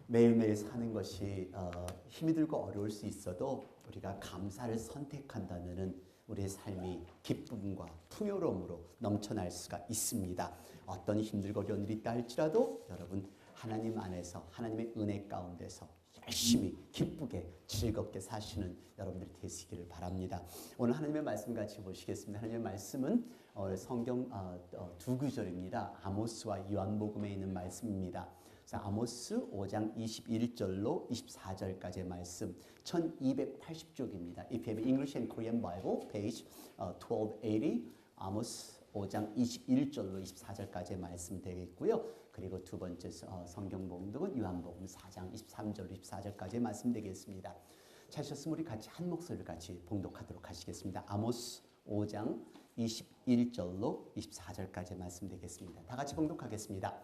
매일매일 사는 것이 힘이 들고 어려울 수 있어도 우리가 감사를 선택한다면은 우리의 삶이 기쁨과 풍요로움으로 넘쳐날 수가 있습니다. 어떤 힘들고 어려운 일이 있다 할지라도 여러분 하나님 안에서 하나님의 은혜 가운데서 열심히 기쁘게 즐겁게 사시는 여러분들이 되시기를 바랍니다. 오늘 하나님의 말씀 같이 보시겠습니다. 하나님의 말씀은 성경 두 구절입니다. 아모스와 요한복음에 있는 말씀입니다. 아모스 5장 21절로 24절까지의 말씀 1280쪽입니다. If you have English and Korean Bible, page 1280, 아모스 5장 21절로 24절까지의 말씀 되겠고요. 그리고 두 번째 성경 봉독은 요한복음 4장 23절로 24절까지의 말씀 되겠습니다. 찾으셨으면 우리 같이 한 목소리를 같이 봉독하도록 하시겠습니다. 아모스 5장 21절로 24절까지의 말씀 되겠습니다. 다 같이 봉독하겠습니다.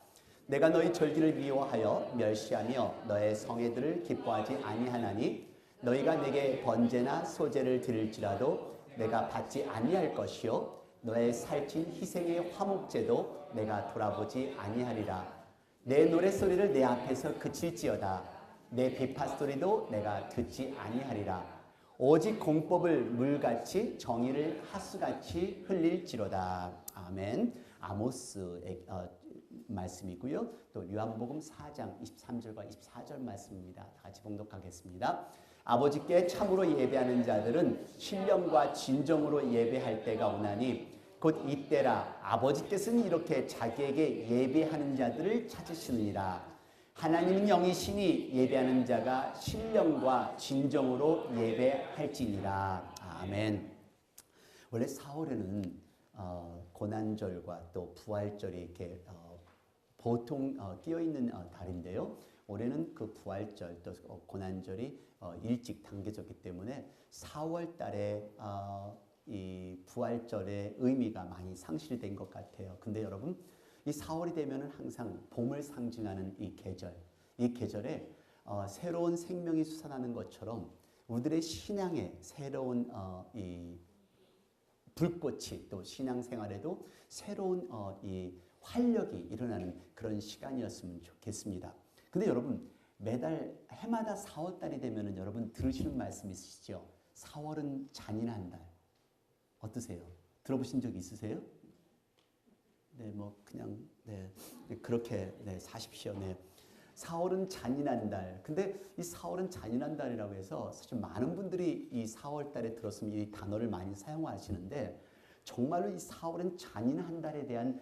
내가 너희 절기를 미워하여 멸시하며 너의 성회들을 기뻐하지 아니하나니 너희가 내게 번제나 소제를 드릴지라도 내가 받지 아니할 것이요 너의 살찐 희생의 화목제도 내가 돌아보지 아니하리라. 내 노랫소리를 내 앞에서 그칠지어다. 내 비파소리도 내가 듣지 아니하리라. 오직 공법을 물같이 정의를 하수같이 흘릴지로다. 아멘. 아모스의 말씀이고요. 또 요한복음 4장 23절과 24절 말씀입니다. 다 같이 봉독하겠습니다. 아버지께 참으로 예배하는 자들은 신령과 진정으로 예배할 때가 오나니 곧 이때라. 아버지께서는 이렇게 자기에게 예배하는 자들을 찾으시느니라. 하나님은 영이시니 예배하는 자가 신령과 진정으로 예배할지니라. 아멘. 원래 4월에는 고난절과 또 부활절이 이렇게 보통 끼어있는 달인데요. 올해는 그 부활절 또 고난절이 일찍 당겨졌기 때문에 4월 달에 이 부활절의 의미가 많이 상실이 된 것 같아요. 근데 여러분 이 4월이 되면은 항상 봄을 상징하는 이 계절에 새로운 생명이 솟아나는 것처럼 우리들의 신앙에 새로운 이 불꽃이 또 신앙생활에도 새로운 이 활력이 일어나는 그런 시간이었으면 좋겠습니다. 근데 여러분 매달 해마다 4월달이 되면은 여러분 들으시는 말씀 있으시죠? 4월은 잔인한 달. 어떠세요? 들어보신 적 있으세요? 네, 뭐 그냥 네 그렇게 사십시오. 네. 4월은 잔인한 달. 근데 이 4월은 잔인한 달이라고 해서 사실 많은 분들이 이 4월 달에 들었으면 이 단어를 많이 사용하시는데 정말로 이 4월은 잔인한 달에 대한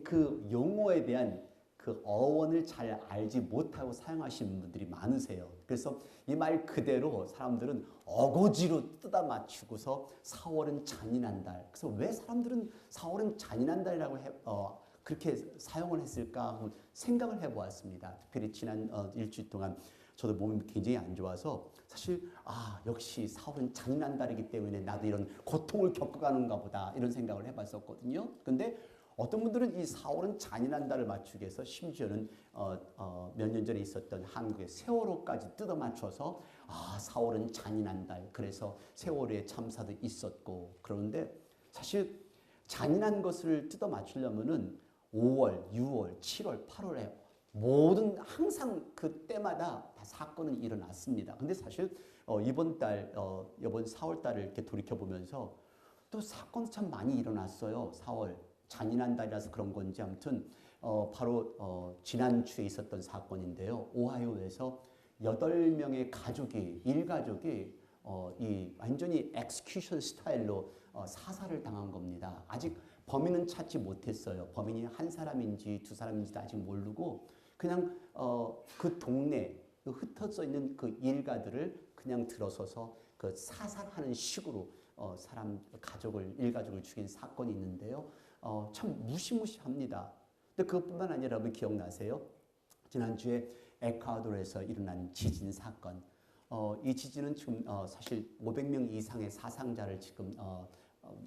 그 용어에 대한 그 어원을 잘 알지 못하고 사용하시는 분들이 많으세요. 그래서 이 말 그대로 사람들은 어거지로 뜯어 맞추고서 4월은 잔인한 달. 그래서 왜 사람들은 4월은 잔인한 달이라고 그렇게 사용을 했을까 하고 생각을 해보았습니다. 특별히 지난 일주일 동안 저도 몸이 굉장히 안 좋아서 사실 역시 4월은 잔인한 달이기 때문에 나도 이런 고통을 겪어가는가 보다 이런 생각을 해봤었거든요. 근데 어떤 분들은 이 4월은 잔인한 달을 맞추기 위해서 심지어는 몇 년 전에 있었던 한국의 세월호까지 뜯어 맞춰서 4월은 잔인한 달. 그래서 세월호의 참사도 있었고 그런데 사실 잔인한 것을 뜯어 맞추려면은 5월, 6월, 7월, 8월에 모든 항상 그때마다 다 사건은 일어났습니다. 근데 사실 이번 4월 달을 이렇게 돌이켜 보면서 또 사건 참 많이 일어났어요. 4월 잔인한 달이라서 그런 건지 아무튼 바로 지난주에 있었던 사건인데요. 오하이오에서 8명의 일가족이 이 완전히 엑스큐션 스타일로 사살을 당한 겁니다. 아직 범인은 찾지 못했어요. 범인이 한 사람인지 두 사람인지도 아직 모르고 그냥 그 동네 흩어져 있는 그 일가들을 그냥 들어서서 그 사살하는 식으로 일가족을 죽인 사건이 있는데요. 참 무시무시합니다. 근데 그것뿐만 아니라 여러분 기억나세요? 지난주에 에콰도르에서 일어난 지진 사건. 이 지진은 지금 사실 500명 이상의 사상자를 지금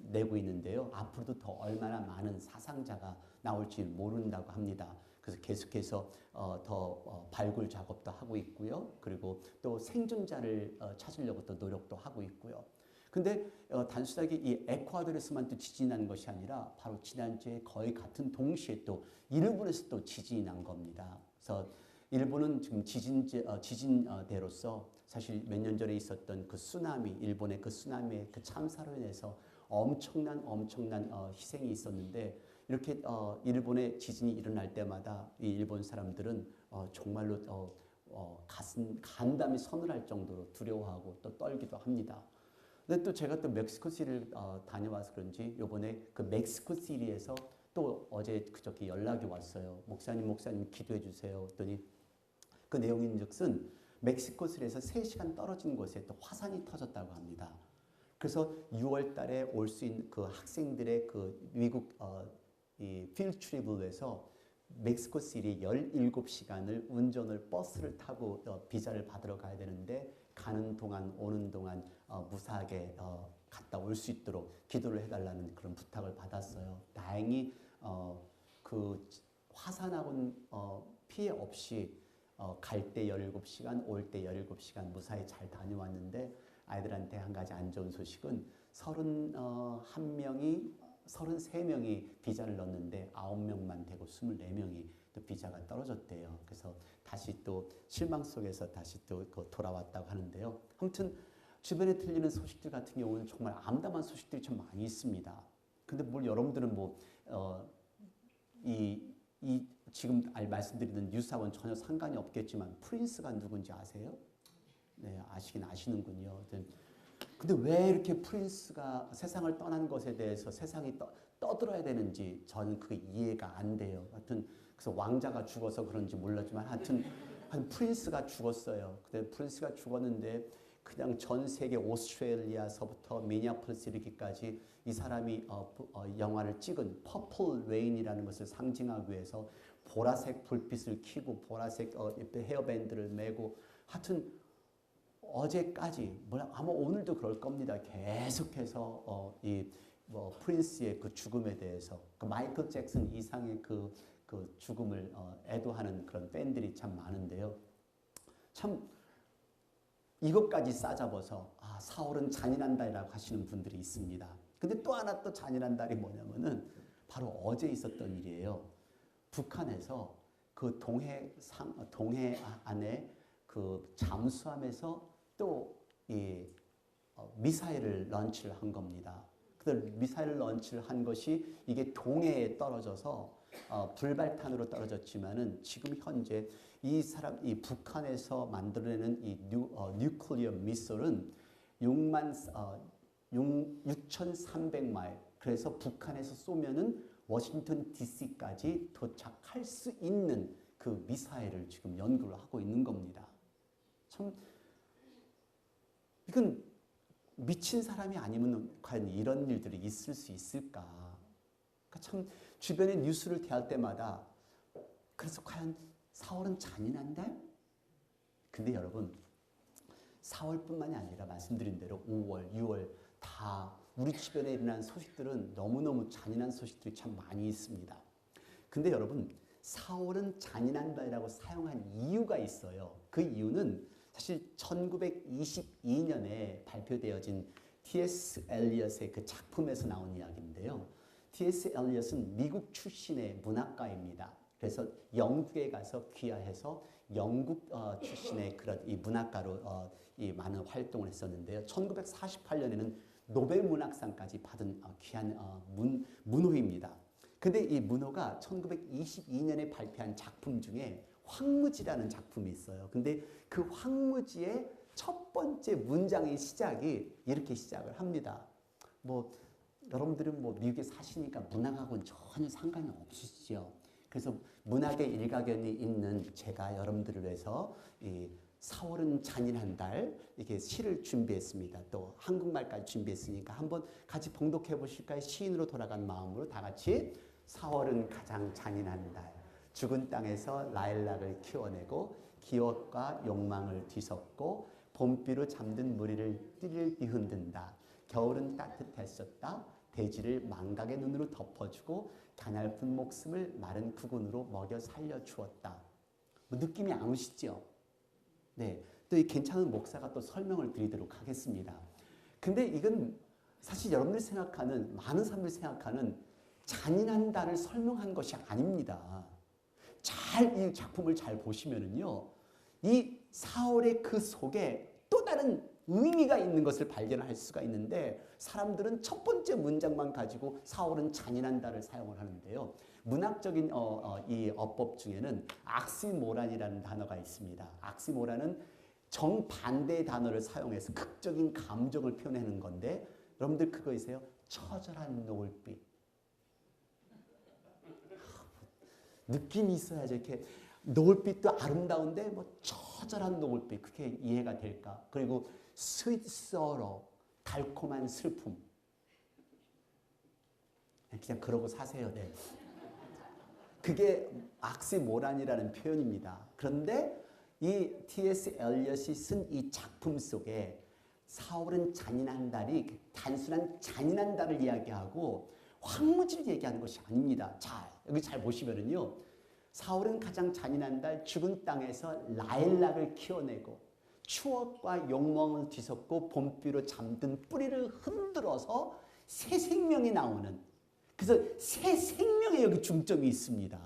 내고 있는데요. 앞으로도 더 얼마나 많은 사상자가 나올지 모른다고 합니다. 그래서 계속해서 더 발굴 작업도 하고 있고요. 그리고 또 생존자를 찾으려고 또 노력도 하고 있고요. 근데 단순하게 이 에콰도르에서만 또 지진이 난 것이 아니라 바로 지난주에 거의 같은 동시에 또 일본에서 또 지진이 난 겁니다. 그래서 일본은 지금 지진대로서 사실 몇 년 전에 있었던 그 쓰나미, 일본의 그 쓰나미의 그 참사로 인해서 엄청난 희생이 있었는데 이렇게 일본의 지진이 일어날 때마다 이 일본 사람들은 정말로 간담이 서늘할 정도로 두려워하고 또 떨기도 합니다. 근데 또 제가 또 멕시코시티를 다녀와서 그런지 이번에 그 멕시코시티에서 또 어제 그저께 연락이 왔어요. 목사님 기도해 주세요. 했더니 그 내용인즉슨 멕시코시티에서 3시간 떨어진 곳에 또 화산이 터졌다고 합니다. 그래서 6월 달에 올 수 있는 그 학생들의 그 미국 이 필드 트립을 위해서 멕시코시티 17시간을 운전을 버스를 타고 비자를 받으러 가야 되는데 가는 동안 오는 동안 무사하게 갔다 올 수 있도록 기도를 해달라는 그런 부탁을 받았어요. 다행히 그 화산하고는 피해 없이 갈 때 17시간, 올 때 17시간 무사히 잘 다녀왔는데 아이들한테 한 가지 안 좋은 소식은 33명이 비자를 넣었는데 9명만 되고 24명이 또 비자가 떨어졌대요. 그래서 다시 또 실망 속에서 다시 또 돌아왔다고 하는데요. 아무튼 주변에 들리는 소식들 같은 경우는 정말 암담한 소식들이 참 많이 있습니다. 근데 뭘 여러분들은 지금 말씀드리는 뉴스하고는 전혀 상관이 없겠지만 프린스가 누군지 아세요? 네, 아시긴 아시는군요. 근데 왜 이렇게 프린스가 세상을 떠난 것에 대해서 세상이 떠들어야 되는지 저는 그게 이해가 안 돼요. 하여튼 그래서 왕자가 죽어서 그런지 몰랐지만 하여튼 프린스가 죽었어요. 근데 프린스가 죽었는데 그냥 전 세계 오스트레일리아서부터 미니애폴리스 이르기까지 이 사람이 영화를 찍은 퍼플 레인이라는 것을 상징하기 위해서 보라색 불빛을 켜고 보라색 헤어밴드를 메고 하여튼 어제까지 아마 오늘도 그럴 겁니다. 계속해서 프린스의 그 죽음에 대해서 그 마이클 잭슨 이상의 그 죽음을 애도하는 그런 팬들이 참 많은데요. 참 이것까지 싸잡아서 사월은 잔인한 달이라고 하시는 분들이 있습니다. 근데 또 하나 또 잔인한 달이 뭐냐면은 바로 어제 있었던 일이에요. 북한에서 그 동해 안에 그 잠수함에서 또 미사일을 런치를 한 겁니다. 그 미사일 런치를 한 것이 이게 동해에 떨어져서 불발탄으로 떨어졌지만은 지금 현재 이 북한에서 만들어내는 이 뉴클리어 미사일은 6,300마일. 그래서 북한에서 쏘면은 워싱턴 DC까지 도착할 수 있는 그 미사일을 지금 연구를 하고 있는 겁니다. 참 이건 미친 사람이 아니면 과연 이런 일들이 있을 수 있을까? 그러니까 참 주변의 뉴스를 대할 때마다 그래서 과연 4월은 잔인한 달? 근데 여러분 4월뿐만이 아니라 말씀드린 대로 5월, 6월 다 우리 주변에 일어난 소식들은 너무너무 잔인한 소식들이 참 많이 있습니다. 근데 여러분 4월은 잔인한 달이라고 사용한 이유가 있어요. 그 이유는 사실 1922년에 발표되어진 T.S. 엘리엇의 그 작품에서 나온 이야기인데요. T.S. 엘리엇은 미국 출신의 문학가입니다. 그래서 영국에 가서 귀화해서 영국 출신의 그런 이 문학가로 이 많은 활동을 했었는데요. 1948년에는 노벨 문학상까지 받은 귀한 문호입니다. 근데 이 문호가 1922년에 발표한 작품 중에 황무지라는 작품이 있어요. 근데 그 황무지의 첫 번째 문장의 시작이 이렇게 시작을 합니다. 여러분들은 미국에 사시니까 문학하고는 전혀 상관이 없으시죠. 그래서 문학의 일가견이 있는 제가 여러분들을 위해서 이 4월은 잔인한 달 이렇게 시를 준비했습니다. 또 한국말까지 준비했으니까 한번 같이 봉독해 보실까요? 시인으로 돌아간 마음으로 다 같이 4월은 가장 잔인한 달. 죽은 땅에서 라일락을 키워내고 기억과 욕망을 뒤섞고 봄비로 잠든 무리를 띠를 뒤흔든다. 겨울은 따뜻했었다. 대지를 망각의 눈으로 덮어주고 가냘픈 목숨을 마른 구근으로 먹여 살려주었다. 느낌이 안 오시죠? 네, 또 이 괜찮은 목사가 또 설명을 드리도록 하겠습니다. 근데 이건 사실 여러분들이 생각하는 많은 사람들이 생각하는 잔인한 달을 설명한 것이 아닙니다. 이 작품을 잘 보시면은요, 이 사울의 그 속에 또 다른 의미가 있는 것을 발견할 수가 있는데, 사람들은 첫 번째 문장만 가지고 사울은 잔인한다를 사용을 하는데요. 문학적인 이 어법 중에는 악시모란이라는 단어가 있습니다. 악시모란은 정반대의 단어를 사용해서 극적인 감정을 표현하는 건데, 여러분들 그거 있어요? 처절한 노을빛. 느낌이 있어야죠. 이렇게 노을빛도 아름다운데 뭐 처절한 노을빛, 그게 이해가 될까? 그리고 sweet sorrow, 달콤한 슬픔. 그냥 그러고 사세요. 네. 그게 악시모란이라는 표현입니다. 그런데 이 T.S. 엘리엇이 쓴 이 작품 속에 사울은 잔인한다리 단순한 잔인한다를 이야기하고 황무지를 얘기하는 것이 아닙니다. 자, 여기 잘 보시면은요, 사울은 가장 잔인한 달 죽은 땅에서 라일락을 키워내고 추억과 욕망을 뒤섞고 봄비로 잠든 뿌리를 흔들어서 새 생명이 나오는, 그래서 새 생명에 여기 중점이 있습니다.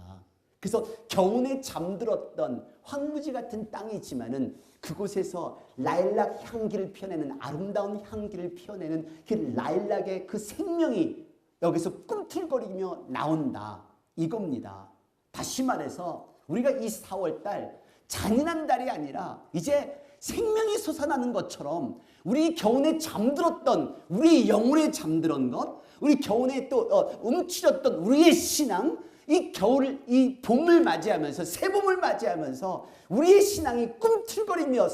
그래서 겨우내 잠들었던 황무지 같은 땅이지만은 그곳에서 라일락 향기를 피워내는, 아름다운 향기를 피워내는 그 라일락의 그 생명이 여기서 꿈틀거리며 나온다, 이겁니다. 다시 말해서 우리가 이 4월달 잔인한 달이 아니라 이제 생명이 솟아나는 것처럼 우리 겨우내 잠들었던, 우리 영혼에 잠들었던 것, 우리 겨우내 또 움츠렸던 우리의 신앙, 이 겨울을, 이 봄을 맞이하면서, 새봄을 맞이하면서 우리의 신앙이 꿈틀거리며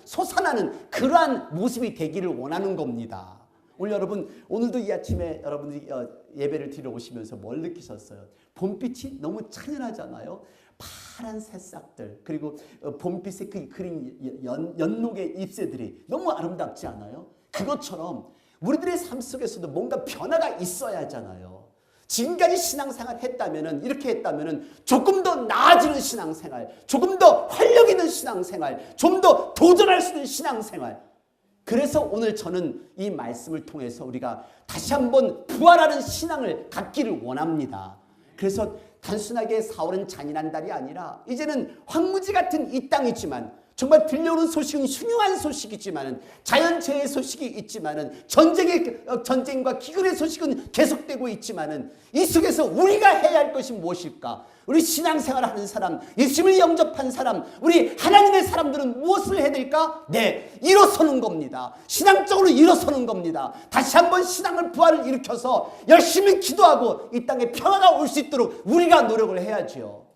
솟아나는 그러한 모습이 되기를 원하는 겁니다. 오늘 여러분, 오늘도 이 아침에 여러분들이 예배를 드리러 오시면서 뭘 느끼셨어요? 봄빛이 너무 찬연하잖아요. 파란 새싹들, 그리고 봄빛의 그 그린 연록의 잎새들이 너무 아름답지 않아요? 그것처럼 우리들의 삶 속에서도 뭔가 변화가 있어야 하잖아요. 지금까지 신앙생활 했다면은, 이렇게 했다면은 조금 더 나아지는 신앙생활, 조금 더 활력 있는 신앙생활, 좀 더 도전할 수 있는 신앙생활. 그래서 오늘 저는 이 말씀을 통해서 우리가 다시 한번 부활하는 신앙을 갖기를 원합니다. 그래서 단순하게 사울은 잔인한 달이 아니라 이제는 황무지 같은 이 땅이지만, 정말 들려오는 소식은 흉흉한 소식이지만은, 자연재해 소식이 있지만은, 전쟁과 기근의 소식은 계속되고 있지만은, 이 속에서 우리가 해야 할 것이 무엇일까? 우리 신앙생활을 하는 사람, 예수님을 영접한 사람, 우리 하나님의 사람들은 무엇을 해야 될까? 네, 일어서는 겁니다. 신앙적으로 일어서는 겁니다. 다시 한번 신앙을 부활을 일으켜서 열심히 기도하고 이 땅에 평화가 올 수 있도록 우리가 노력을 해야지요.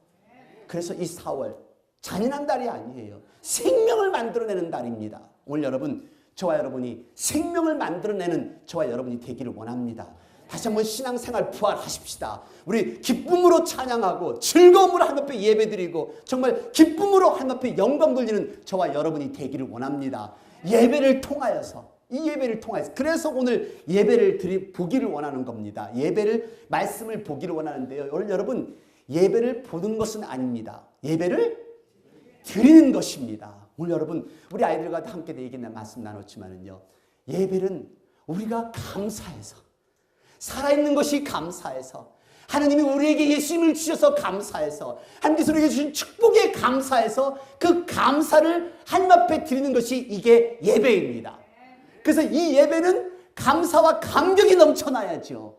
그래서 이 4월 잔인한 달이 아니에요. 생명을 만들어내는 달입니다. 오늘 여러분, 저와 여러분이 생명을 만들어내는 저와 여러분이 되기를 원합니다. 다시 한번 신앙생활 부활하십시다. 우리 기쁨으로 찬양하고 즐거움으로 하나님 앞에 예배드리고 정말 기쁨으로 하나님 앞에 영광 돌리는 저와 여러분이 되기를 원합니다. 예배를 통하여서, 이 예배를 통해서, 그래서 오늘 예배를 보기를 원하는 겁니다. 예배를, 말씀을 보기를 원하는데요. 오늘 여러분, 예배를 보는 것은 아닙니다. 예배를 드리는 것입니다. 오늘 여러분, 우리 아이들과 함께 얘기나 말씀 나눴지만은요, 예배는 우리가 감사해서, 살아있는 것이 감사해서, 하나님이 우리에게 예수님을 주셔서 감사해서, 하나님께서 우리에게 주신 축복에 감사해서 그 감사를 하나님 앞에 드리는 것이 이게 예배입니다. 그래서 이 예배는 감사와 감격이 넘쳐나야죠.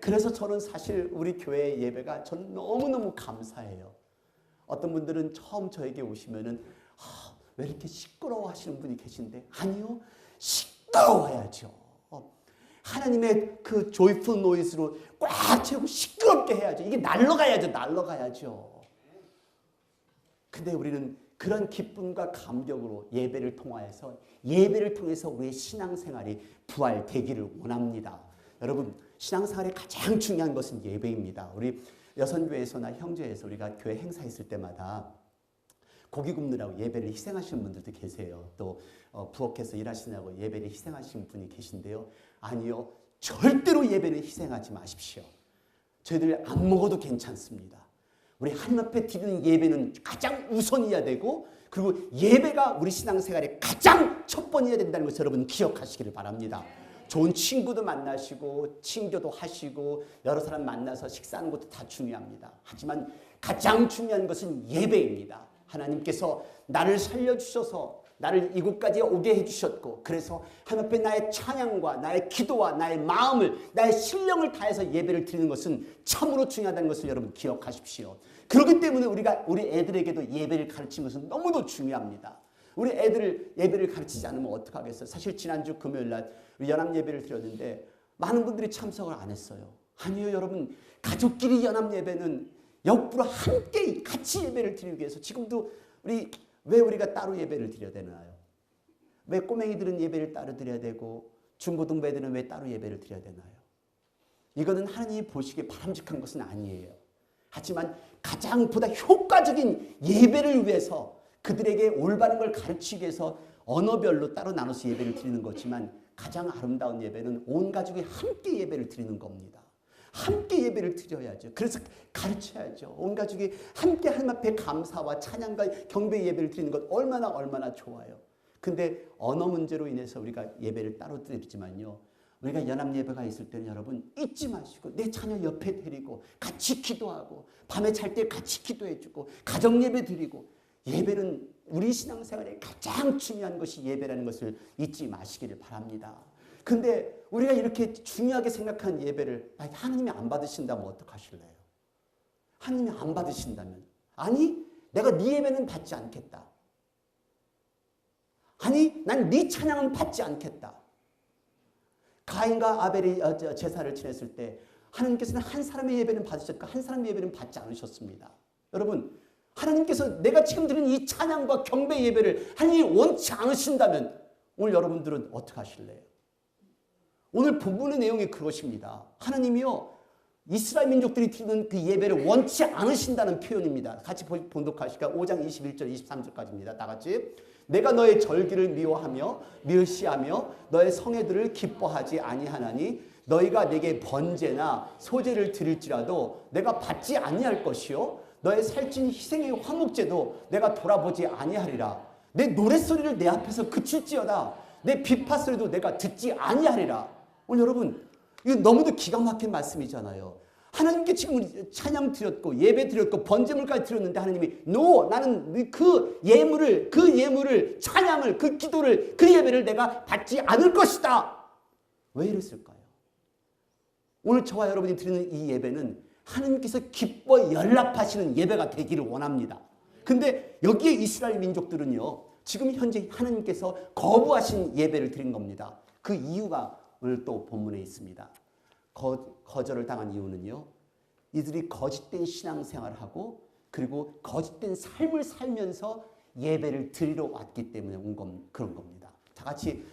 그래서 저는 사실 우리 교회의 예배가 저는 너무너무 감사해요. 어떤 분들은 처음 저에게 오시면은 왜 이렇게 시끄러워 하시는 분이 계신데, 아니요, 시끄러워야죠. 하나님의 그 조이풀 노이즈로 꽉 채우고 시끄럽게 해야죠. 이게 날러가야죠. 근데 우리는 그런 기쁨과 감격으로 예배를 통해서 우리의 신앙생활이 부활되기를 원합니다. 여러분, 신앙생활의 가장 중요한 것은 예배입니다. 우리 여선교회에서나 형제에서 우리가 교회 행사했을 때마다 고기 굽느라고 예배를 희생하시는 분들도 계세요. 또 부엌에서 일하시느라고 예배를 희생하시는 분이 계신데요. 아니요, 절대로 예배를 희생하지 마십시오. 저희들 안 먹어도 괜찮습니다. 우리 하나님 앞에 드리는 예배는 가장 우선이어야 되고, 그리고 예배가 우리 신앙생활의 가장 첫 번이어야 된다는 것을 여러분 기억하시기를 바랍니다. 좋은 친구도 만나시고 친교도 하시고 여러 사람 만나서 식사하는 것도 다 중요합니다. 하지만 가장 중요한 것은 예배입니다. 하나님께서 나를 살려주셔서 나를 이곳까지 오게 해주셨고, 그래서 하나님 앞에 나의 찬양과 나의 기도와 나의 마음을, 나의 신령을 다해서 예배를 드리는 것은 참으로 중요하다는 것을 여러분 기억하십시오. 그렇기 때문에 우리 애들에게도 예배를 가르치는 것은 너무도 중요합니다. 우리 애들을 예배를 가르치지 않으면 어떡하겠어요? 사실 지난주 금요일날 우리 연합 예배를 드렸는데 많은 분들이 참석을 안 했어요. 아니요, 여러분, 가족끼리 연합 예배는 역부로 함께 같이 예배를 드리기 위해서 지금도 왜 우리가 따로 예배를 드려야 되나요? 왜 꼬맹이들은 예배를 따로 드려야 되고 중고등부 애들은 왜 따로 예배를 드려야 되나요? 이거는 하나님이 보시기에 바람직한 것은 아니에요. 하지만 가장 보다 효과적인 예배를 위해서 그들에게 올바른 걸 가르치기 위해서 언어별로 따로 나눠서 예배를 드리는 거지만 가장 아름다운 예배는 온 가족이 함께 예배를 드리는 겁니다. 함께 예배를 드려야죠. 그래서 가르쳐야죠. 온 가족이 함께 하나님 앞에 감사와 찬양과 경배 예배를 드리는 것 얼마나 좋아요. 근데 언어 문제로 인해서 우리가 예배를 따로 드리지만요, 우리가 연합 예배가 있을 때는 여러분 잊지 마시고 내 자녀 옆에 데리고 같이 기도하고 밤에 잘 때 같이 기도해주고 가정 예배 드리고, 예배는 우리 신앙생활에 가장 중요한 것이 예배라는 것을 잊지 마시기를 바랍니다. 근데 우리가 이렇게 중요하게 생각한 예배를 하나님이 안 받으신다면 어떡하실래요? 하나님이 안 받으신다면, 아니 내가 네 예배는 받지 않겠다, 아니 난 네 찬양은 받지 않겠다. 가인과 아벨이 제사를 지냈을 때 하나님께서는 한 사람의 예배는 받으셨고 한 사람의 예배는 받지 않으셨습니다. 여러분, 하나님께서 내가 지금 드리는 이 찬양과 경배 예배를 하나님이 원치 않으신다면 오늘 여러분들은 어떻게 하실래요? 오늘 본문의 내용이 그것입니다. 하나님이요, 이스라엘 민족들이 드리는 그 예배를 원치 않으신다는 표현입니다. 같이 본독하실까? 5장 21절 23절까지입니다. 다 같이. 내가 너의 절기를 미워하며 멸시하며 너의 성회들을 기뻐하지 아니하나니 너희가 내게 번제나 소제를 드릴지라도 내가 받지 아니할 것이요 너의 살찐 희생의 화목제도 내가 돌아보지 아니하리라. 내 노랫소리를 내 앞에서 그칠지어다. 내 비파소리도 내가 듣지 아니하리라. 오늘 여러분, 이거 너무도 기가 막힌 말씀이잖아요. 하나님께 지금 찬양 드렸고 예배 드렸고 번제물까지 드렸는데 하나님이 나는 그 예물을 찬양을 그 기도를 그 예배를 내가 받지 않을 것이다. 왜 이랬을까요? 오늘 저와 여러분이 드리는 이 예배는 하나님께서 기뻐 연락하시는 예배가 되기를 원합니다. 근데 여기에 이스라엘 민족들은요, 지금 현재 하나님께서 거부하신 예배를 드린 겁니다. 그 이유가 오늘 또 본문에 있습니다. 거절을 당한 이유는요, 이들이 거짓된 신앙생활을 하고 그리고 거짓된 삶을 살면서 예배를 드리러 왔기 때문에 그런 겁니다. 다 같이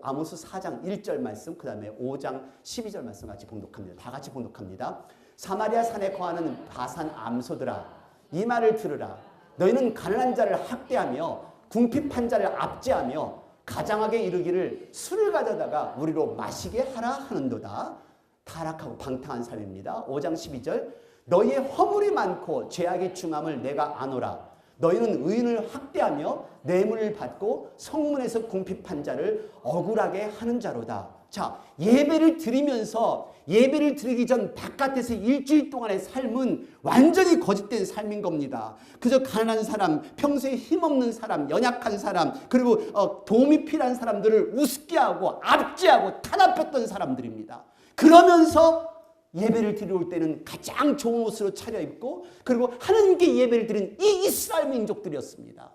아모스 4장 1절 말씀, 그 다음에 5장 12절 말씀 같이 봉독합니다. 다 같이 봉독합니다. 사마리아 산에 거하는 바산 암소들아, 이 말을 들으라. 너희는 가난한 자를 학대하며 궁핍한 자를 압제하며 가장하게 이르기를 술을 가져다가 우리로 마시게 하라 하는도다. 타락하고 방탕한 삶입니다. 5장 12절. 너희의 허물이 많고 죄악의 중함을 내가 아노라. 너희는 의인을 학대하며 뇌물을 받고 성문에서 궁핍한 자를 억울하게 하는 자로다. 자, 예배를 드리면서 예배를 드리기 전 바깥에서 일주일 동안의 삶은 완전히 거짓된 삶인 겁니다. 그저 가난한 사람, 평소에 힘없는 사람, 연약한 사람, 그리고 도움이 필요한 사람들을 우습게 하고 압제하고 탄압했던 사람들입니다. 그러면서 예배를 드리러 올 때는 가장 좋은 옷으로 차려입고 그리고 하나님께 예배를 드린 이 이스라엘 민족들이었습니다.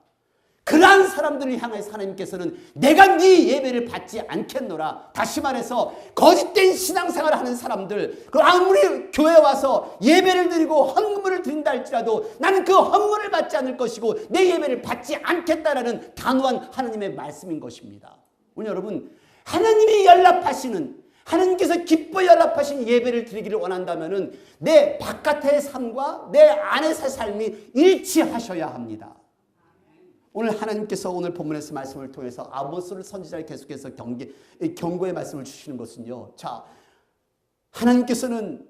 그러한 사람들을 향해서 하나님께서는 내가 네 예배를 받지 않겠노라. 다시 말해서 거짓된 신앙생활을 하는 사람들, 아무리 교회에 와서 예배를 드리고 헌금을 드린다 할지라도 나는 그 헌금을 받지 않을 것이고 내 예배를 받지 않겠다라는 단호한 하나님의 말씀인 것입니다. 오늘 여러분, 하나님이 연락하시는, 하나님께서 기뻐 연락하신 예배를 드리기를 원한다면 내 바깥의 삶과 내 안에서의 삶이 일치하셔야 합니다. 오늘 하나님께서 오늘 본문에서 말씀을 통해서 아모스 선지자를 계속해서 경고의 말씀을 주시는 것은요, 자, 하나님께서는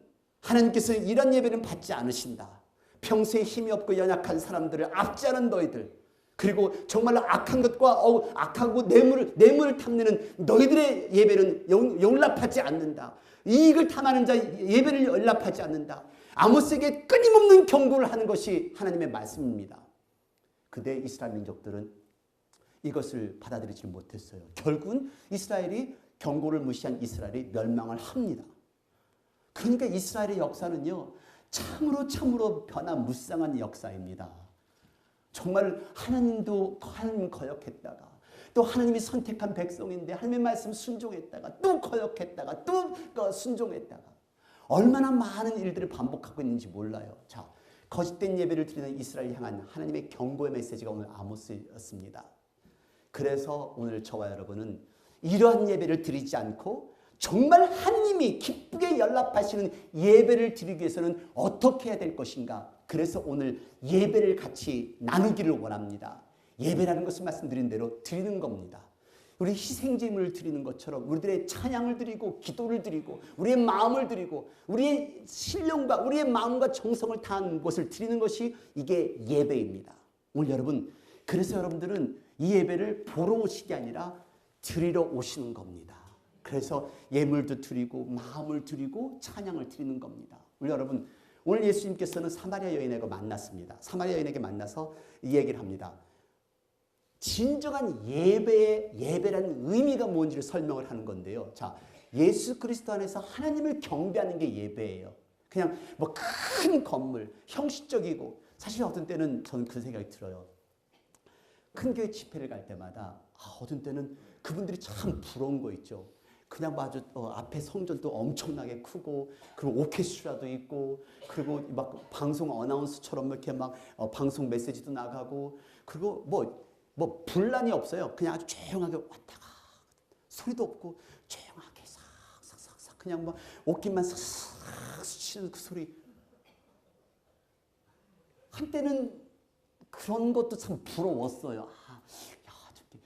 이런 예배는 받지 않으신다. 평소에 힘이 없고 연약한 사람들을 압제하는 너희들, 그리고 정말로 악한 것과 악하고 뇌물을 탐내는 너희들의 예배는 용납하지 않는다. 이익을 탐하는 자 예배를 연락하지 않는다. 아모스에게 끊임없는 경고를 하는 것이 하나님의 말씀입니다. 그때 이스라엘 민족들은 이것을 받아들이지 못했어요. 결국은 이스라엘이 경고를 무시한 이스라엘이 멸망을 합니다. 그러니까 이스라엘의 역사는요, 참으로 변화무쌍한 역사입니다. 정말 하나님도 하나님 거역했다가 또 하나님이 선택한 백성인데 하나님의 말씀 순종했다가 또 거역했다가 또 순종했다가 얼마나 많은 일들을 반복하고 있는지 몰라요. 자, 거짓된 예배를 드리는 이스라엘 향한 하나님의 경고의 메시지가 오늘 아모스였습니다. 그래서 오늘 저와 여러분은 이러한 예배를 드리지 않고 정말 하나님이 기쁘게 연락하시는 예배를 드리기 위해서는 어떻게 해야 될 것인가? 그래서 오늘 예배를 같이 나누기를 원합니다. 예배라는 것을 말씀드린 대로 드리는 겁니다. 우리 희생제물을 드리는 것처럼 우리들의 찬양을 드리고 기도를 드리고 우리의 마음을 드리고 우리의 신령과 우리의 마음과 정성을 다한 것을 드리는 것이 이게 예배입니다. 오늘 여러분, 그래서 여러분들은 이 예배를 보러 오시기 아니라 드리러 오시는 겁니다. 그래서 예물도 드리고 마음을 드리고 찬양을 드리는 겁니다. 우리 여러분, 오늘 예수님께서는 사마리아 여인에게 만났습니다. 사마리아 여인에게 만나서 이 얘기를 합니다. 진정한 예배라는 의미가 뭔지를 설명을 하는 건데요. 자, 예수 그리스도 안에서 하나님을 경배하는 게 예배예요. 그냥 뭐 큰 건물, 형식적이고, 사실 어떤 때는 저는 그 생각이 들어요. 큰 교회 집회를 갈 때마다 어떤 때는 그분들이 참 부러운 거 있죠. 그냥 아주 앞에 성전도 엄청나게 크고, 그리고 오케스트라도 있고, 그리고 막 방송 어나운스처럼 이렇게 막 방송 메시지도 나가고, 그리고 뭐 분란이 없어요. 그냥 아주 조용하게 왔다가 소리도 없고 조용하게 싹싹싹 그냥 막 옷깃만 싹싹 스치는 그 소리. 한때는 그런 것도 참 부러웠어요. 야, 저기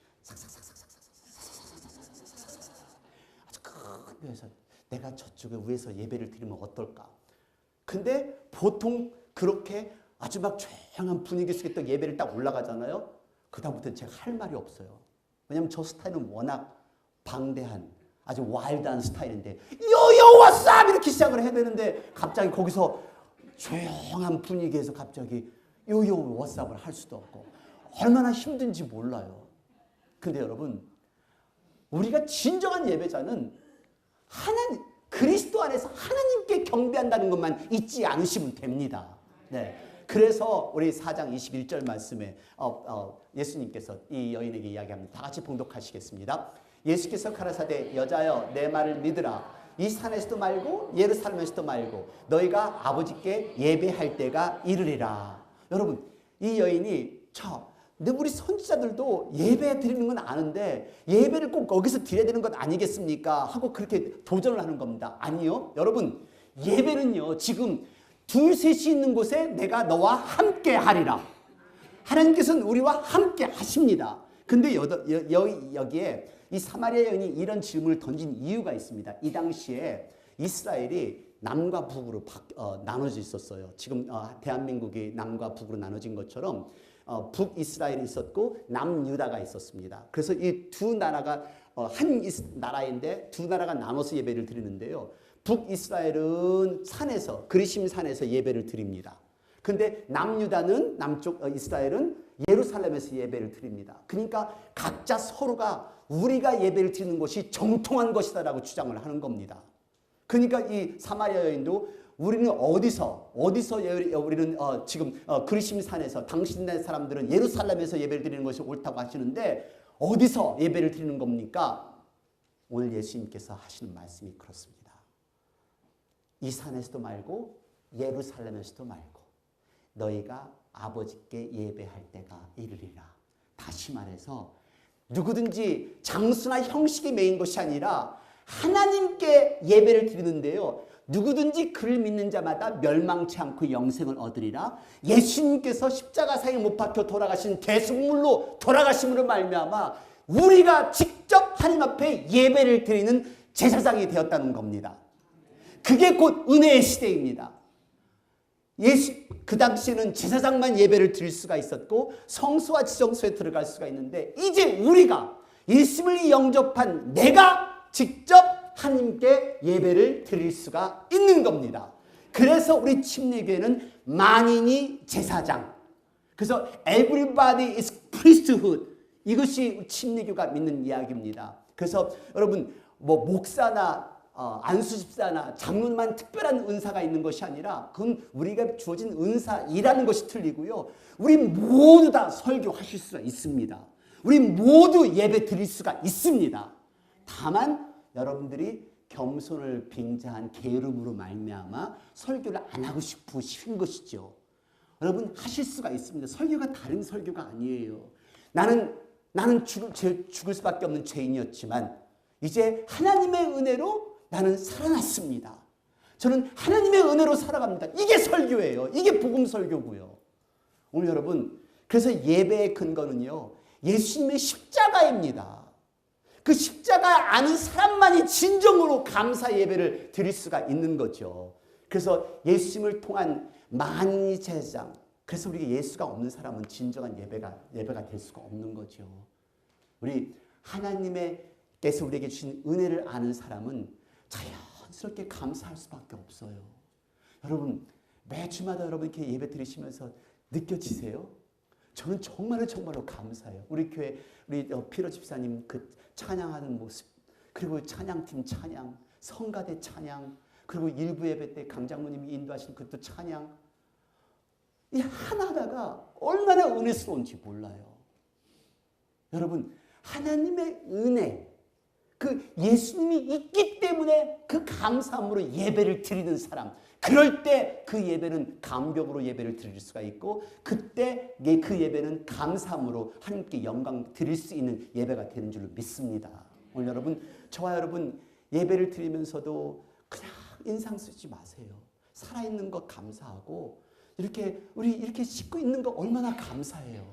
아주 큰 데서 내가 저쪽에 위에서 예배를 드리면 어떨까? 근데 보통 그렇게 아주 막 조용한 분위기 속에 또 예배를 딱 올라가잖아요. 그다음부터는 제가 할 말이 없어요. 왜냐하면 저 스타일은 워낙 방대한 아주 와일드한 스타일인데 요요 왓썹 이렇게 시작을 해야 되는데 갑자기 거기서 조용한 분위기에서 갑자기 요요 왓썹을 할 수도 없고 얼마나 힘든지 몰라요. 근데 여러분, 우리가 진정한 예배자는 하나님, 그리스도 안에서 하나님께 경배한다는 것만 잊지 않으시면 됩니다. 네. 그래서 우리 4장 21절 말씀에 예수님께서 이 여인에게 이야기합니다. 다 같이 봉독하시겠습니다. 예수께서 가라사대 여자여 내 말을 믿으라. 이 산에서도 말고 예루살렘에서도 말고 너희가 아버지께 예배할 때가 이르리라. 여러분, 이 여인이 근데 우리 선지자들도 예배 드리는 건 아는데 예배를 꼭 거기서 드려야 되는 것 아니겠습니까? 하고 그렇게 도전을 하는 겁니다. 아니요. 여러분, 예배는요, 지금 둘 셋이 있는 곳에 내가 너와 함께 하리라. 하나님께서는 우리와 함께 하십니다. 근데 여기에 이 사마리아 여인이 이런 질문을 던진 이유가 있습니다. 이 당시에 이스라엘이 남과 북으로 나눠져 있었어요. 지금 대한민국이 남과 북으로 나눠진 것처럼 북이스라엘이 있었고 남유다가 있었습니다. 그래서 이 두 나라가 한 나라인데 두 나라가 나눠서 예배를 드리는데요. 북이스라엘은 산에서 그리심 산에서 예배를 드립니다. 근데 남유다는 남쪽 이스라엘은 예루살렘에서 예배를 드립니다. 그러니까 각자 서로가 우리가 예배를 드리는 것이 정통한 것이다라고 주장을 하는 겁니다. 그러니까 이 사마리아 여인도 우리는 어디서 우리는 지금 그리심 산에서 당신네 사람들은 예루살렘에서 예배를 드리는 것이 옳다고 하시는데 어디서 예배를 드리는 겁니까? 오늘 예수님께서 하시는 말씀이 그렇습니다. 이 산에서도 말고 예루살렘에서도 말고 너희가 아버지께 예배할 때가 이르리라. 다시 말해서 누구든지 장수나 형식에 매인 것이 아니라 하나님께 예배를 드리는데요. 누구든지 그를 믿는 자마다 멸망치 않고 영생을 얻으리라. 예수님께서 십자가상에 못 박혀 돌아가신 대속물로 돌아가심으로 말미암아 우리가 직접 하나님 앞에 예배를 드리는 제사장이 되었다는 겁니다. 그게 곧 은혜의 시대입니다. 그 당시에는 제사장만 예배를 드릴 수가 있었고 성소와 지성소에 들어갈 수가 있는데 이제 우리가 예수님을 영접한 내가 직접 하나님께 예배를 드릴 수가 있는 겁니다. 그래서 우리 침례교회는 만인이 제사장. 그래서 everybody is priesthood. 이것이 침례교가 믿는 이야기입니다. 그래서 여러분 뭐 목사나 안수집사나 장로만 특별한 은사가 있는 것이 아니라 그건 우리가 주어진 은사이라는 것이 틀리고요. 우리 모두 다 설교하실 수가 있습니다. 우리 모두 예배 드릴 수가 있습니다. 다만 여러분들이 겸손을 빙자한 게으름으로 말미암아 설교를 안 하고 싶으신 것이죠. 여러분 하실 수가 있습니다. 설교가 다른 설교가 아니에요. 나는 죽을 수밖에 없는 죄인이었지만 이제 하나님의 은혜로 나는 살아났습니다. 저는 하나님의 은혜로 살아갑니다. 이게 설교예요. 이게 복음 설교고요. 오늘 여러분 그래서 예배의 근거는요. 예수님의 십자가입니다. 그 십자가 아는 사람만이 진정으로 감사 예배를 드릴 수가 있는 거죠. 그래서 예수님을 통한 만인이 제사장. 그래서 우리가 예수가 없는 사람은 진정한 예배가 될 수가 없는 거죠. 우리 하나님께서 우리에게 주신 은혜를 아는 사람은 자연스럽게 감사할 수밖에 없어요. 여러분 매주마다 여러분 이렇게 예배 드리시면서 느껴지세요? 저는 정말로 감사해요. 우리 교회 우리 피로 집사님 그 찬양하는 모습, 그리고 찬양팀 찬양, 성가대 찬양, 그리고 일부 예배 때 강장로님이 인도하신 그것도 찬양, 이 하나하나가 얼마나 은혜스러운지 몰라요. 여러분 하나님의 은혜, 그 예수님이 있기 때문에 그 감사함으로 예배를 드리는 사람, 그럴 때 그 예배는 감격으로 예배를 드릴 수가 있고 그때 그 예배는 감사함으로 하나님께 영광 드릴 수 있는 예배가 되는 줄로 믿습니다. 오늘 여러분 저와 여러분 예배를 드리면서도 그냥 인상 쓰지 마세요. 살아있는 것 감사하고 우리 이렇게 씻고 있는 거 얼마나 감사해요.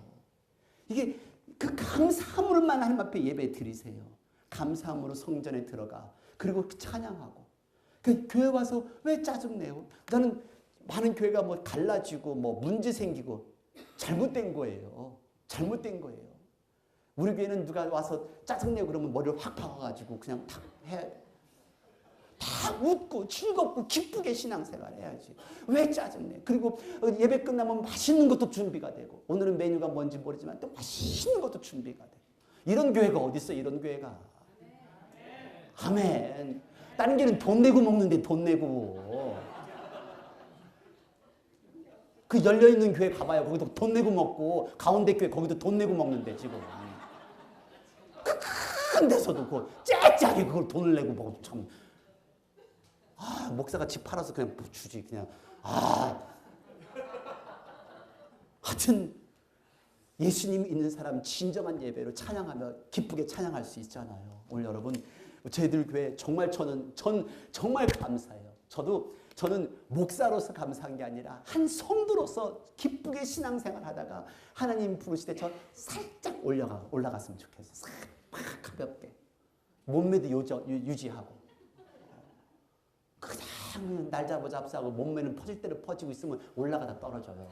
이게 그 감사함으로만 하나님 앞에 예배 드리세요. 감사함으로 성전에 들어가 그리고 찬양하고. 그 교회 와서 왜 짜증내요? 나는 많은 교회가 뭐 갈라지고 뭐 문제 생기고 잘못된 거예요. 잘못된 거예요. 우리 교회는 누가 와서 짜증내고 그러면 머리를 확 박아가지고 그냥 탁 해야 돼. 다 웃고 즐겁고 기쁘게 신앙생활 해야지. 왜 짜증내? 그리고 예배 끝나면 맛있는 것도 준비가 되고 오늘은 메뉴가 뭔지 모르지만 또 맛있는 것도 준비가 되고 이런 교회가 어디 있어? 이런 교회가. 아멘. 다른 교회는 돈 내고 먹는데 돈 내고. 그 열려있는 교회 가봐요. 거기도 돈 내고 먹고 가운데 교회 거기도 돈 내고 먹는데 지금. 큰 데서도 그 째짜게 그걸 돈을 내고 먹어도 참. 목사가 집 팔아서 그냥 주지 그냥. 하여튼 예수님 있는 사람 진정한 예배로 찬양하며 기쁘게 찬양할 수 있잖아요. 오늘 여러분 저희들 교회 정말 전 정말 감사해요. 저는 목사로서 감사한 게 아니라 한 성도로서 기쁘게 신앙생활 하다가 하나님 부르실 때 저 살짝 올라갔으면 좋겠어요. 싹 가볍게 몸매도 유지하고 그냥 날 잡고 몸매는 퍼질 대로 퍼지고 있으면 올라가다 떨어져요.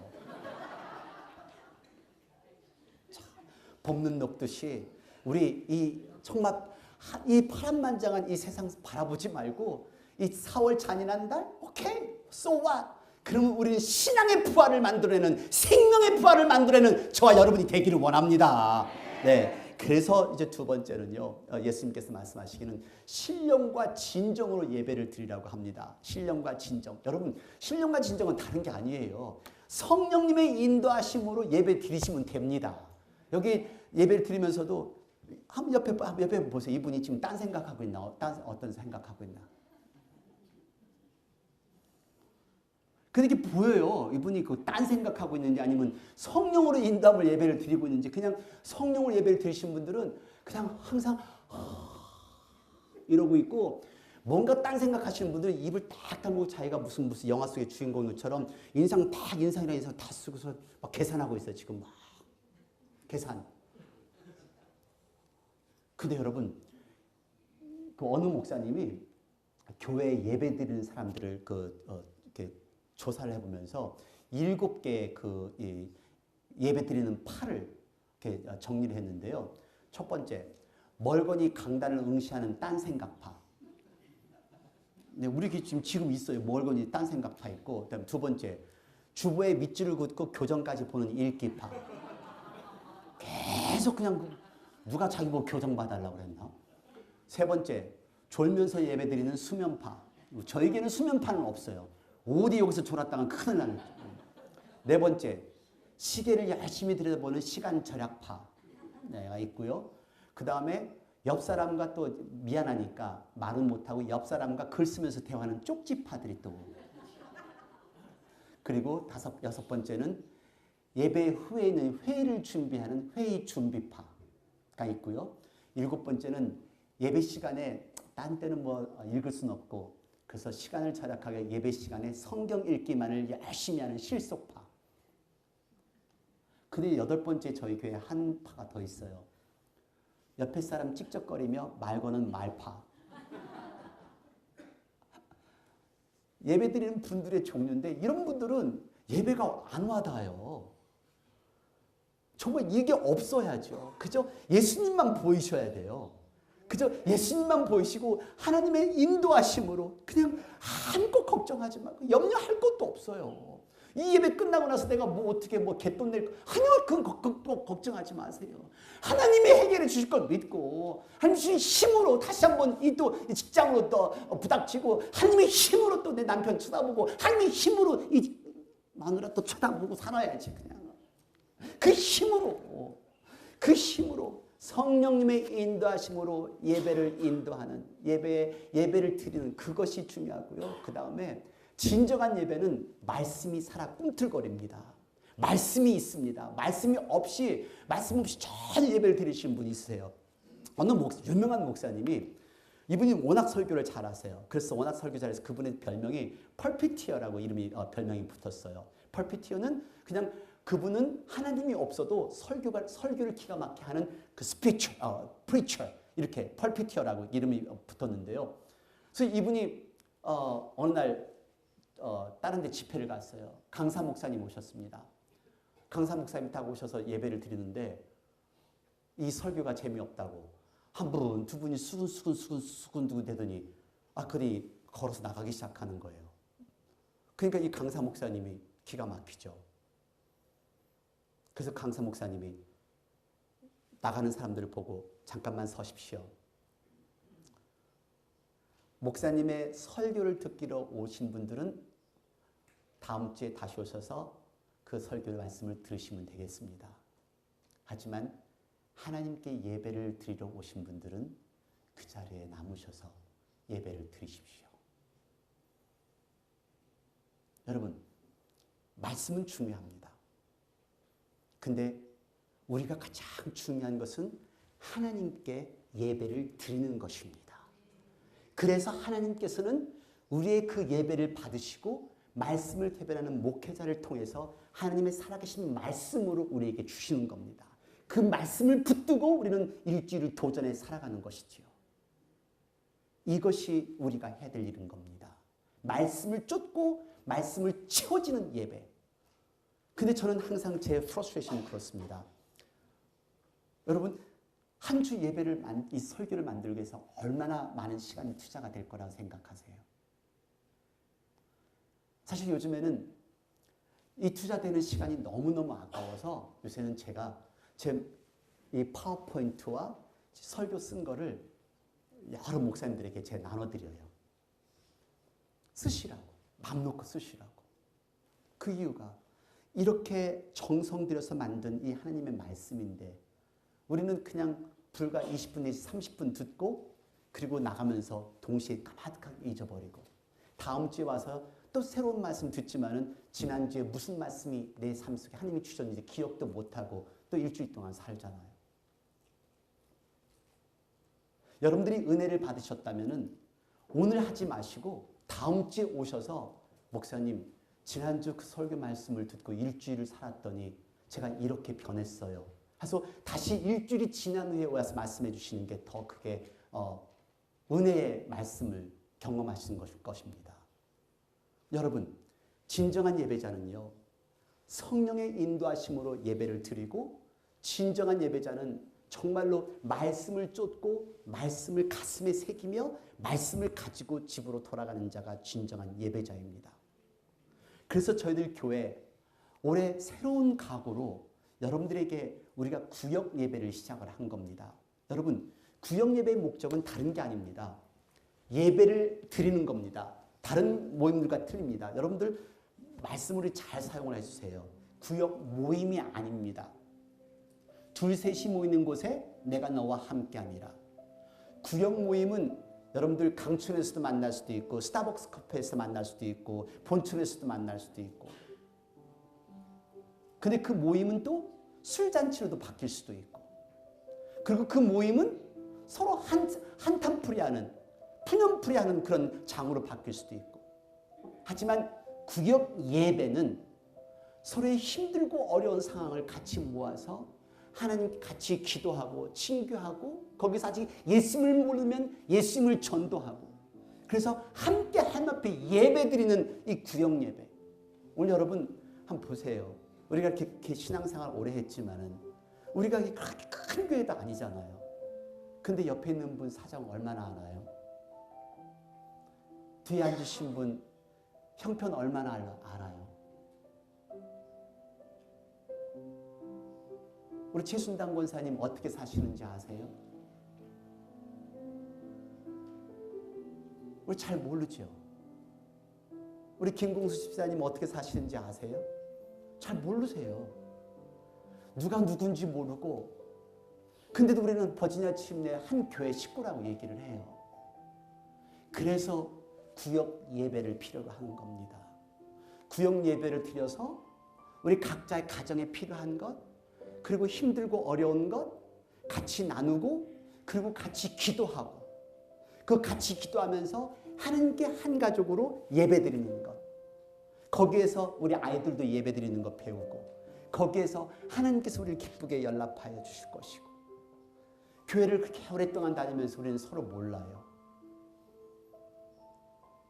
볶는 녹듯이 우리 이 파란만장한 이 세상 바라보지 말고 이 4월 잔인한 달 오케이 so what 그러면 우리는 신앙의 부활을 만들어내는 생명의 부활을 만들어내는 저와 여러분이 되기를 원합니다. 네. 그래서 이제 두 번째는요. 예수님께서 말씀하시기는 신령과 진정으로 예배를 드리라고 합니다. 신령과 진정. 여러분 신령과 진정은 다른 게 아니에요. 성령님의 인도하심으로 예배 드리시면 됩니다. 여기 예배를 드리면서도 옆에 보세요. 이분이 지금 딴 생각하고 있나? 어떤 생각하고 있나? 근데 이게 보여요. 이분이 딴 생각하고 있는지 아니면 성령으로 인도함을 예배를 드리고 있는지. 그냥 성령으로 예배를 드리신 분들은 그냥 항상 이러고 있고 뭔가 딴 생각하시는 분들은 입을 딱 다물고 자기가 무슨 영화 속의 주인공처럼 인상이랑 인상 다 쓰고서 막 계산하고 있어요. 지금 막 계산. 근데 여러분 그 어느 목사님이 교회에 예배 드리는 사람들을 이렇게 조사를 해보면서 7개의 예배 드리는 파를 이렇게 정리를 했는데요. 첫 번째, 멀거니 강단을 응시하는 딴 생각파. 네, 우리 지금 있어요. 멀거니 딴 생각 다 있고. 그다음 두 번째, 주부의 밑줄을 긋고 교정까지 보는 일기파. 계속 그냥 누가 자기 뭐 교정 봐달라고 그랬나? 세 번째, 졸면서 예배드리는 수면파. 저에게는 수면파는 없어요. 어디 여기서 졸았다간 큰일 나는. 네 번째, 시계를 열심히 들여다보는 시간 절약파. 가 있고요. 그 다음에 옆 사람과 또 미안하니까 말은 못하고 옆 사람과 글 쓰면서 대화하는 쪽지파들이 또. 그리고 여섯 번째는 예배 후에 있는 회의를 준비하는 회의 준비파가 있고요. 일곱 번째는 예배 시간에 딴 때는 뭐 읽을 수는 없고 그래서 시간을 절약하게 예배 시간에 성경 읽기만을 열심히 하는 실속파. 근데 여덟 번째 저희 교회에 한 파가 더 있어요. 옆에 사람 찍적거리며 말 거는 말파. 예배 드리는 분들의 종류인데 이런 분들은 예배가 안 와닿아요. 정말 이게 없어야죠. 그죠? 예수님만 보이셔야 돼요. 그저 예수님만 보이시고 하나님의 인도하심으로 그냥 아무것도 걱정하지 말고 염려할 것도 없어요. 이 예배 끝나고 나서 내가 뭐 어떻게 뭐 개돈 낼 거 아니요, 그건 걱정하지 마세요. 하나님이 해결해 주실 걸 믿고 하나님의 힘으로 다시 한번 또 직장으로 또 부닥치고 하나님의 힘으로 또 내 남편 쳐다보고 하나님의 힘으로 이 마누라 또 쳐다보고 살아야지. 그냥 그 힘으로 성령님의 인도하심으로 예배를 인도하는 예배를 드리는 그것이 중요하고요. 그 다음에 진정한 예배는 말씀이 살아 꿈틀거립니다. 말씀이 있습니다. 말씀 없이 전혀 예배를 드리시는 분이 있으세요. 어느 유명한 목사님이 이분이 워낙 설교를 잘하세요. 그래서 워낙 설교 잘해서 그분의 별명이 펄피티어라고 별명이 붙었어요. 펄피티어는 그냥 그분은 하나님이 없어도 설교를 기가 막히게 하는 그 preacher 이렇게 펄피티어라고 이름이 붙었는데요. 그래서 이분이 어느 날 다른 데 집회를 갔어요. 강사 목사님 오셨습니다. 강사 목사님 딱 오셔서 예배를 드리는데 이 설교가 재미없다고 한 분, 두 분이 수근수근 되더니 그들이 걸어서 나가기 시작하는 거예요. 그러니까 이 강사 목사님이 기가 막히죠. 그래서 강사 목사님이 나가는 사람들을 보고 잠깐만 서십시오. 목사님의 설교를 듣기로 오신 분들은 다음 주에 다시 오셔서 그 설교의 말씀을 들으시면 되겠습니다. 하지만 하나님께 예배를 드리러 오신 분들은 그 자리에 남으셔서 예배를 드리십시오. 여러분, 말씀은 중요합니다. 근데 우리가 가장 중요한 것은 하나님께 예배를 드리는 것입니다. 그래서 하나님께서는 우리의 그 예배를 받으시고 말씀을 대변하는 목회자를 통해서 하나님의 살아계신 말씀으로 우리에게 주시는 겁니다. 그 말씀을 붙들고 우리는 일주일을 도전해 살아가는 것이지요. 이것이 우리가 해야 될 일인 겁니다. 말씀을 쫓고 말씀을 채워지는 예배. 근데 저는 항상 제 프러스트레이션은 그렇습니다. 여러분, 한 주 예배를 이 설교를 만들기 위해서 얼마나 많은 시간이 투자가 될 거라고 생각하세요? 사실 요즘에는 이 투자되는 시간이 너무너무 아까워서 요새는 제가 이 파워포인트와 설교 쓴 거를 여러 목사님들에게 제가 나눠드려요. 쓰시라고. 맘 놓고 쓰시라고. 그 이유가 이렇게 정성 들여서 만든 이 하나님의 말씀인데 우리는 그냥 불과 20분 내지 30분 듣고 그리고 나가면서 동시에 가득하게 잊어버리고 다음 주에 와서 또 새로운 말씀 듣지만은 지난주에 무슨 말씀이 내 삶 속에 하나님이 주셨는지 기억도 못하고 또 일주일 동안 살잖아요. 여러분들이 은혜를 받으셨다면은 오늘 하지 마시고 다음 주에 오셔서 목사님 지난주 그 설교 말씀을 듣고 일주일을 살았더니 제가 이렇게 변했어요. 그래서 다시 일주일이 지난 후에 와서 말씀해 주시는 게 더 크게 은혜의 말씀을 경험하시는 것입니다. 여러분, 진정한 예배자는요. 성령의 인도하심으로 예배를 드리고 진정한 예배자는 정말로 말씀을 쫓고 말씀을 가슴에 새기며 말씀을 가지고 집으로 돌아가는 자가 진정한 예배자입니다. 그래서 저희들 교회 올해 새로운 각오로 여러분들에게 우리가 구역 예배를 시작을 한 겁니다. 여러분, 구역 예배의 목적은 다른 게 아닙니다. 예배를 드리는 겁니다. 다른 모임들과 틀립니다. 여러분들 말씀을 잘 사용을 해주세요. 구역 모임이 아닙니다. 둘 셋이 모이는 곳에 내가 너와 함께함이라. 구역 모임은 여러분들 강촌에서도 만날 수도 있고 스타벅스 카페에서 만날 수도 있고 본촌에서도 만날 수도 있고, 근데 그 모임은 또 술잔치로도 바뀔 수도 있고, 그리고 그 모임은 서로 한탄풀이하는 푸념풀이하는 그런 장으로 바뀔 수도 있고, 하지만 구역 예배는 서로의 힘들고 어려운 상황을 같이 모아서 하나님 같이 기도하고 친교하고, 거기서 아직 예수님을 모르면 예수님을 전도하고, 그래서 함께 하나님 앞에 예배드리는 이 구역 예배. 오늘 여러분 한번 보세요. 우리가 이렇게 신앙생활 오래 했지만은 우리가 그렇게 큰 교회도 아니잖아요. 근데 옆에 있는 분 사정 얼마나 알아요? 뒤에 앉으신 분 형편 얼마나 알아요? 우리 최순당 권사님 어떻게 사시는지 아세요? 우리 잘 모르죠. 우리 김공수 집사님 어떻게 사시는지 아세요? 잘 모르세요. 누가 누군지 모르고, 근데도 우리는 버지니아 침례 한 교회 식구라고 얘기를 해요. 그래서 구역 예배를 필요로 하는 겁니다. 구역 예배를 드려서 우리 각자의 가정에 필요한 것, 그리고 힘들고 어려운 것 같이 나누고, 그리고 같이 기도하고, 그 같이 기도하면서 하나님께 한 가족으로 예배드리는 것, 거기에서 우리 아이들도 예배드리는 것 배우고, 거기에서 하나님께서 우리를 기쁘게 연락하여 주실 것이고, 교회를 그렇게 오랫동안 다니면서 우리는 서로 몰라요.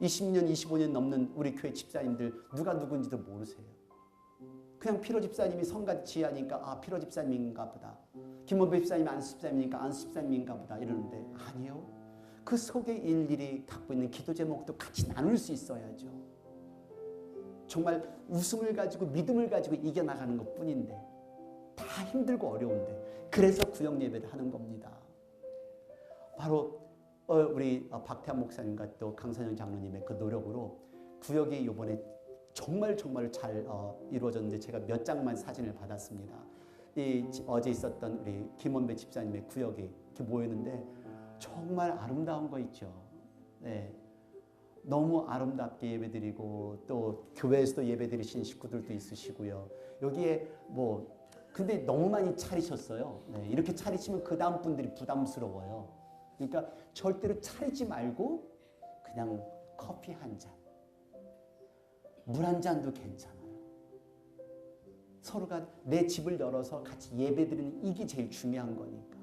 20년, 25년 넘는 우리 교회 집사님들 누가 누군지도 모르세요. 그냥 피로 집사님이 성같이 하니까 아, 피로 집사님인가 보다. 김원배 집사님이 안수 집사님이니까 안수 집사님인가 보다 이러는데, 아니요. 그 속에 일일이 갖고 있는 기도 제목도 같이 나눌 수 있어야죠. 정말 웃음을 가지고 믿음을 가지고 이겨나가는 것뿐인데, 다 힘들고 어려운데, 그래서 구역 예배를 하는 겁니다. 바로 우리 박태환 목사님과 또 강선영 장로님의 그 노력으로 구역이 이번에 정말 잘 이루어졌는데, 제가 몇 장만 사진을 받았습니다. 어제 있었던 우리 김원배 집사님의 구역이 이렇게 모였는데 정말 아름다운 거 있죠. 네. 너무 아름답게 예배드리고, 또 교회에서도 예배드리신 식구들도 있으시고요. 여기에 근데 너무 많이 차리셨어요. 네. 이렇게 차리시면 그 다음 분들이 부담스러워요. 그러니까 절대로 차리지 말고 그냥 커피 한 잔, 물 한 잔도 괜찮아요. 서로가 내 집을 열어서 같이 예배드리는 이게 제일 중요한 거니까.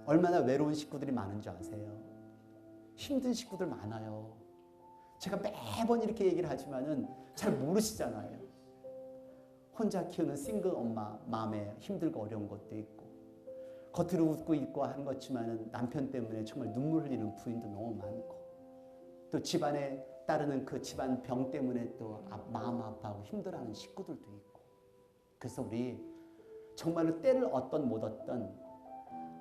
얼마나 외로운 식구들이 많은 줄 아세요? 힘든 식구들 많아요. 제가 매번 이렇게 얘기를 하지만은 잘 모르시잖아요. 혼자 키우는 싱글 엄마 마음에 힘들고 어려운 것도 있고, 겉으로 웃고 있고 하는 것지만은 남편 때문에 정말 눈물 흘리는 부인도 너무 많고, 또 집안에 따르는 그 집안 병 때문에 또 마음 아파하고 힘들어하는 식구들도 있고. 그래서 우리 정말로 때를 얻던 못 얻던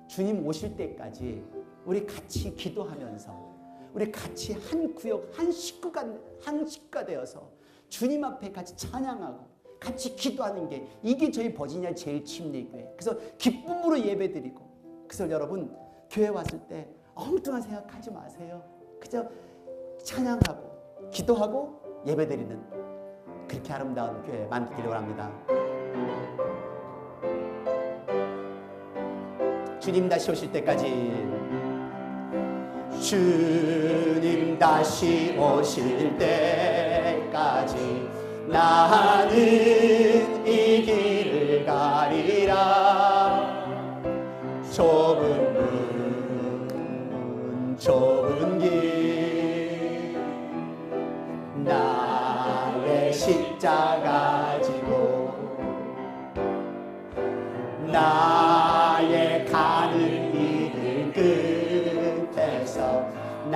주님 오실 때까지 우리 같이 기도하면서, 우리 같이 한 구역 한 식구가 되어서 주님 앞에 같이 찬양하고 같이 기도하는 게, 이게 저희 버지니아 제일 침례교회. 그래서 기쁨으로 예배드리고, 그래서 여러분 교회 왔을 때 엉뚱한 생각하지 마세요. 그저 찬양하고 기도하고 예배드리는 그렇게 아름다운 교회 만들기를 원합니다. 주님 다시 오실 때까지, 주님 다시 오실 때까지 나는 이 길을 가리라. 좁은 문 좁은 길, 나의 십자가 지고 나의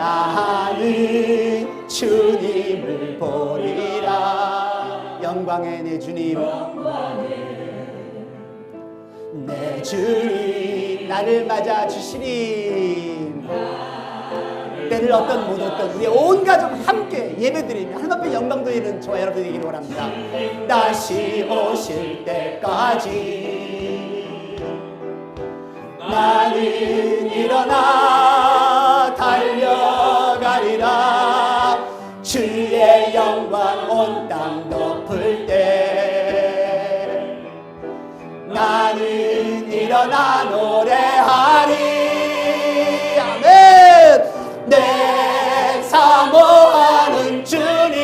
나는 주님을 보리라. 영광의 내 주님, 내 주님 나를 맞아 주시리. 때를 어떤 못 어떤 우리 온 가족 함께 예배드리며 하나님 앞에 영광 돌리는 저와 여러분 되기를 원합니다. 다시 오실 때까지 나는 일어나 달려가리라. 주의 영광 온 땅 덮을 때 나는 일어나 노래하리. 아멘. 내 사모하는 주님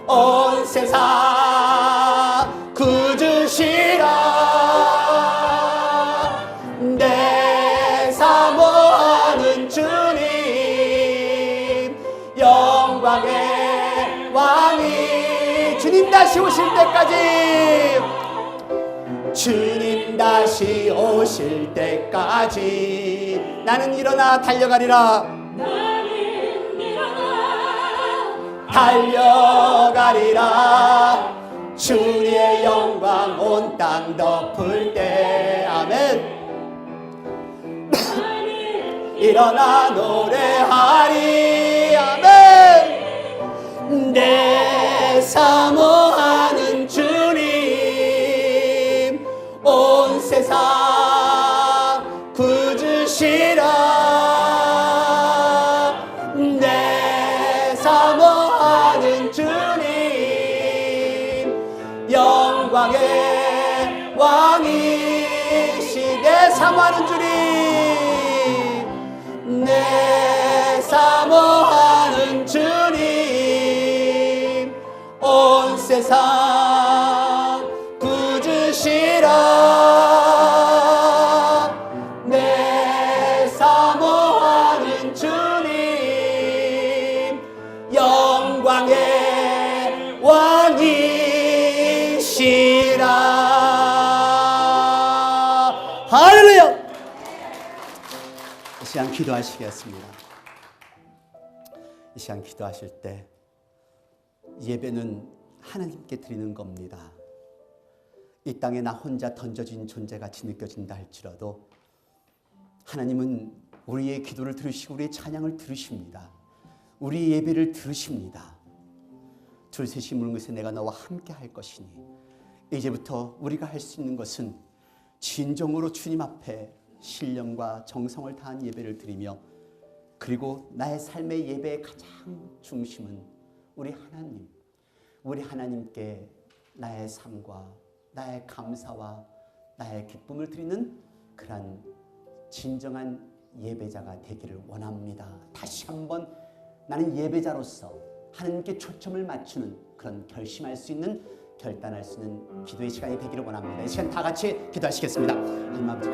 온 세상 구주시라. 내 사모하는 주님 영광의 왕이 주님 다시 오실 때까지 주님 다시 오실 때까지 나는 일어나 달려가리라. 나는 일어나 달려가리라. 주의 영광 온 땅 덮을 때 아멘. 일어나 노래하리. 아멘. 내 사모하는 주님 온 세상 구주시라. 내 사모하는 주님 영광의 왕이시. 내 사모하는 주님 내 사모하는 주님 온 세상 구주시라. 내 사모하는 주님 영광의 왕이시라. 할렐루야. 이 시간 기도하시겠습니다. 이 시간 기도하실 때 예배는 하나님께 드리는 겁니다. 이 땅에 나 혼자 던져진 존재같이 느껴진다 할지라도 하나님은 우리의 기도를 들으시고 우리의 찬양을 들으십니다. 우리 예배를 들으십니다. 둘셋이 무는 것에 내가 너와 함께 할 것이니 이제부터 우리가 할 수 있는 것은 진정으로 주님 앞에 신령과 정성을 다한 예배를 드리며 그리고 나의 삶의 예배의 가장 중심은 우리 하나님께 나의 삶과 나의 감사와 나의 기쁨을 드리는 그런 진정한 예배자가 되기를 원합니다. 다시 한번 나는 예배자로서 하나님께 초점을 맞추는 그런 결심할 수 있는 결단할 수 있는 기도의 시간이 되기를 원합니다. 이 시간 다 같이 기도하시겠습니다. 하나님 아버지